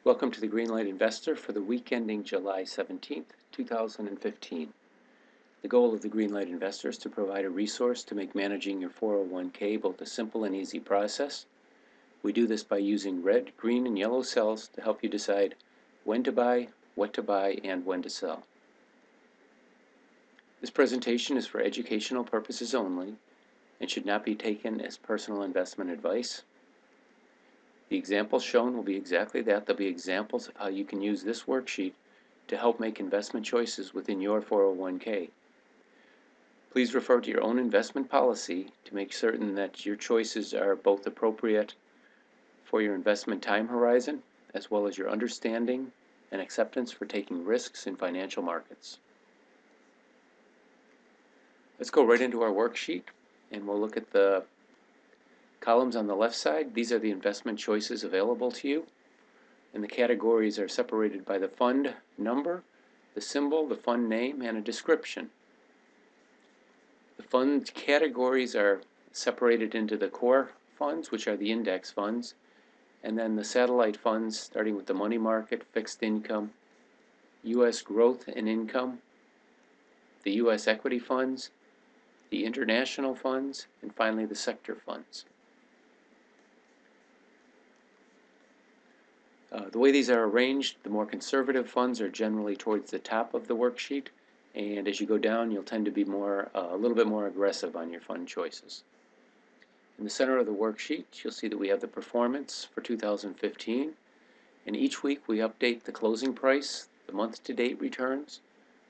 Welcome to the Greenlight Investor for the week ending July 17th, 2015. The goal of the Greenlight Investor is to provide a resource to make managing your 401k both a simple and easy process. We do this by using red, green, and yellow cells to help you decide when to buy, what to buy, and when to sell. This presentation is for educational purposes only and should not be taken as personal investment advice. The examples shown will be exactly that. They'll be examples of how you can use this worksheet to help make investment choices within your 401k. Please refer to your own investment policy to make certain that your choices are both appropriate for your investment time horizon as well as your understanding and acceptance for taking risks in financial markets. Let's go right into our worksheet and we'll look at the columns on the left side. These are the investment choices available to you, and the categories are separated by the fund number, the symbol, the fund name, and a description. The fund categories are separated into the core funds, which are the index funds, and then the satellite funds, starting with the money market, fixed income, U.S. growth and income, the U.S. equity funds, the international funds, and finally the sector funds. The way these are arranged, the more conservative funds are generally towards the top of the worksheet, and as you go down you'll tend to be a little bit more aggressive on your fund choices. In the center of the worksheet you'll see that we have the performance for 2015, and each week we update the closing price, the month-to-date returns,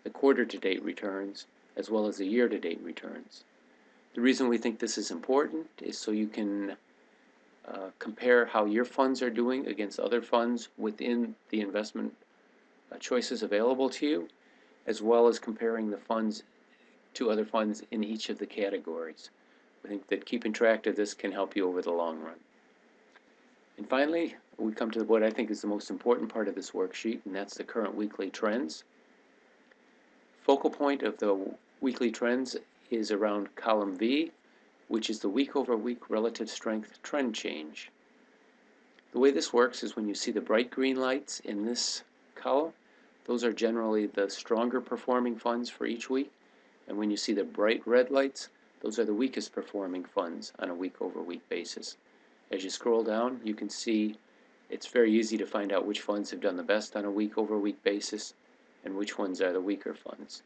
the quarter-to-date returns, as well as the year-to-date returns. The reason we think this is important is so you can compare how your funds are doing against other funds within the investment choices available to you, as well as comparing the funds to other funds in each of the categories. We think that keeping track of this can help you over the long run. And finally, we come to what I think is the most important part of this worksheet, and that's the current weekly trends. Focal point of the weekly trends is around column V, which is the week-over-week relative strength trend change. The way this works is when you see the bright green lights in this column, those are generally the stronger performing funds for each week, and when you see the bright red lights, those are the weakest performing funds on a week-over-week basis. As you scroll down, you can see it's very easy to find out which funds have done the best on a week-over-week basis and which ones are the weaker funds.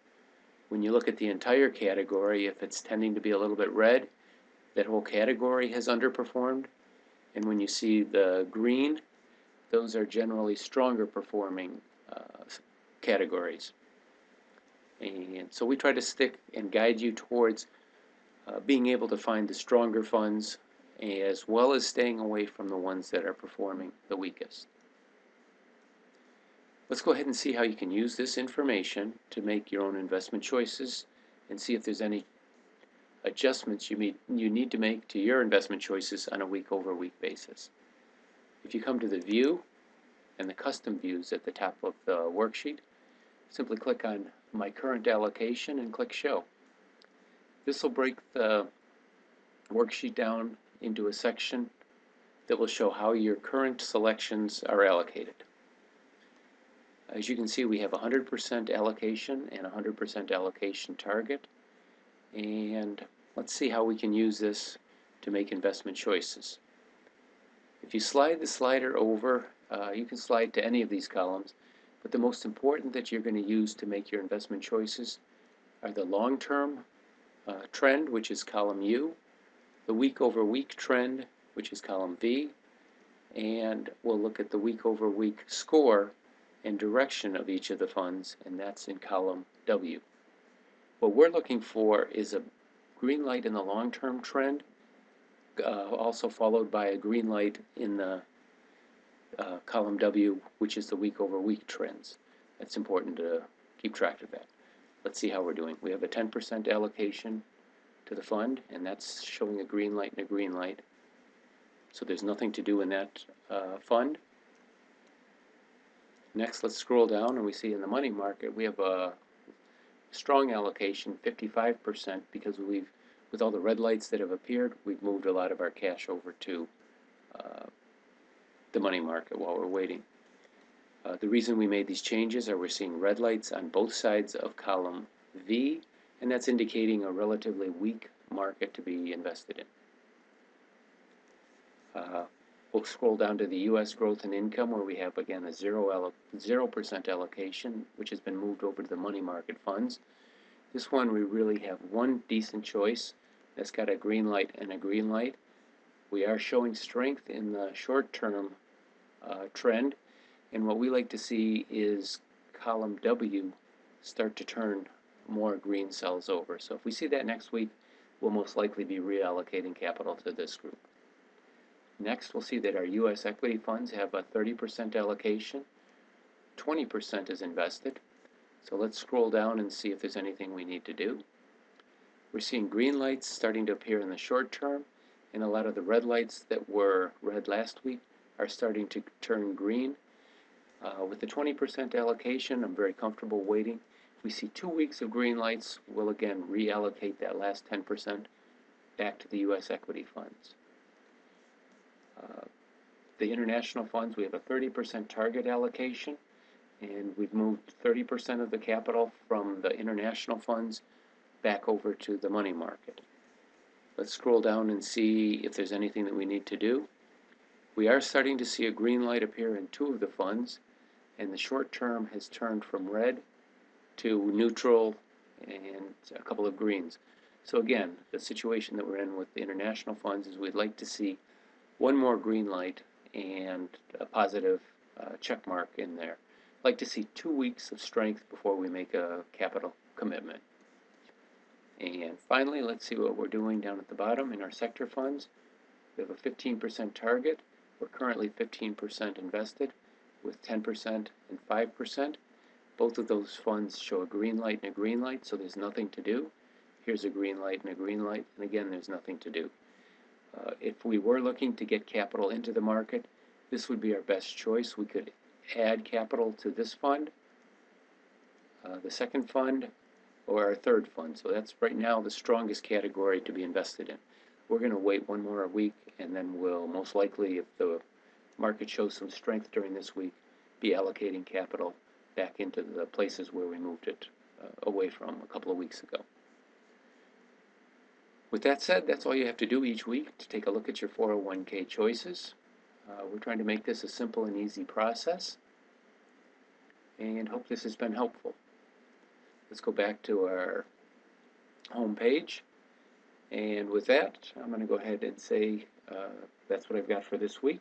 When you look at the entire category, if it's tending to be a little bit red, that whole category has underperformed, and when you see the green, those are generally stronger performing categories. And so we try to stick and guide you towards being able to find the stronger funds as well as staying away from the ones that are performing the weakest. Let's go ahead and see how you can use this information to make your own investment choices and see if there's any adjustments you need to make to your investment choices on a week-over-week basis. If you come to the View and the Custom Views at the top of the worksheet, simply click on My Current Allocation and click Show. This will break the worksheet down into a section that will show how your current selections are allocated. As you can see, we have 100% allocation and 100% allocation target. And let's see how we can use this to make investment choices. If you slide the slider over, you can slide to any of these columns, but the most important that you're going to use to make your investment choices are the long-term trend, which is column U, the week-over-week trend, which is column V, and we'll look at the week-over-week score and direction of each of the funds, and that's in column W. What we're looking for is a green light in the long-term trend, also followed by a green light in the column W, which is the week-over-week trends. That's important to keep track of that. Let's see how we're doing. We have a 10% allocation to the fund, and that's showing a green light and a green light. So there's nothing to do in that fund. Next, let's scroll down, and we see in the money market we have a strong allocation, 55%, because with all the red lights that have appeared, we've moved a lot of our cash over to the money market while we're waiting. The reason we made these changes are we're seeing red lights on both sides of column V, and that's indicating a relatively weak market to be invested in. We'll scroll down to the U.S. growth and income, where we have, again, a 0% allocation, which has been moved over to the money market funds. This one, we really have one decent choice that's got a green light and a green light. We are showing strength in the short-term trend, and what we like to see is column W start to turn more green cells over. So if we see that next week, we'll most likely be reallocating capital to this group. Next, we'll see that our U.S. equity funds have a 30% allocation. 20% is invested. So let's scroll down and see if there's anything we need to do. We're seeing green lights starting to appear in the short term, and a lot of the red lights that were red last week are starting to turn green. With the 20% allocation, I'm very comfortable waiting. If we see 2 weeks of green lights, we'll again reallocate that last 10% back to the U.S. equity funds. The international funds, we have a 30% target allocation, and we've moved 30% of the capital from the international funds back over to the money market. Let's scroll down and see if there's anything that we need to do. We are starting to see a green light appear in 2 of the funds, and the short term has turned from red to neutral and a couple of greens. So again, the situation that we're in with the international funds is we'd like to see one more green light and a positive check mark in there. I'd like to see 2 weeks of strength before we make a capital commitment. And finally, let's see what we're doing down at the bottom in our sector funds. We have a 15% target. We're currently 15% invested with 10% and 5%. Both of those funds show a green light and a green light, so there's nothing to do. Here's a green light and a green light, and again, there's nothing to do. If we were looking to get capital into the market, this would be our best choice. We could add capital to this fund, the second fund, or our third fund. So that's right now the strongest category to be invested in. We're going to wait one more week, and then we'll most likely, if the market shows some strength during this week, be allocating capital back into the places where we moved it away from a couple of weeks ago. With that said, that's all you have to do each week to take a look at your 401k choices. We're trying to make this a simple and easy process, and hope this has been helpful. Let's go back to our home page, and with that, I'm going to go ahead and say that's what I've got for this week.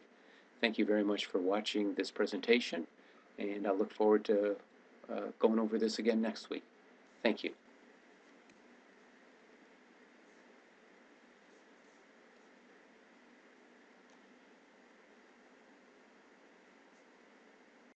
Thank you very much for watching this presentation, and I look forward to going over this again next week. Thank you.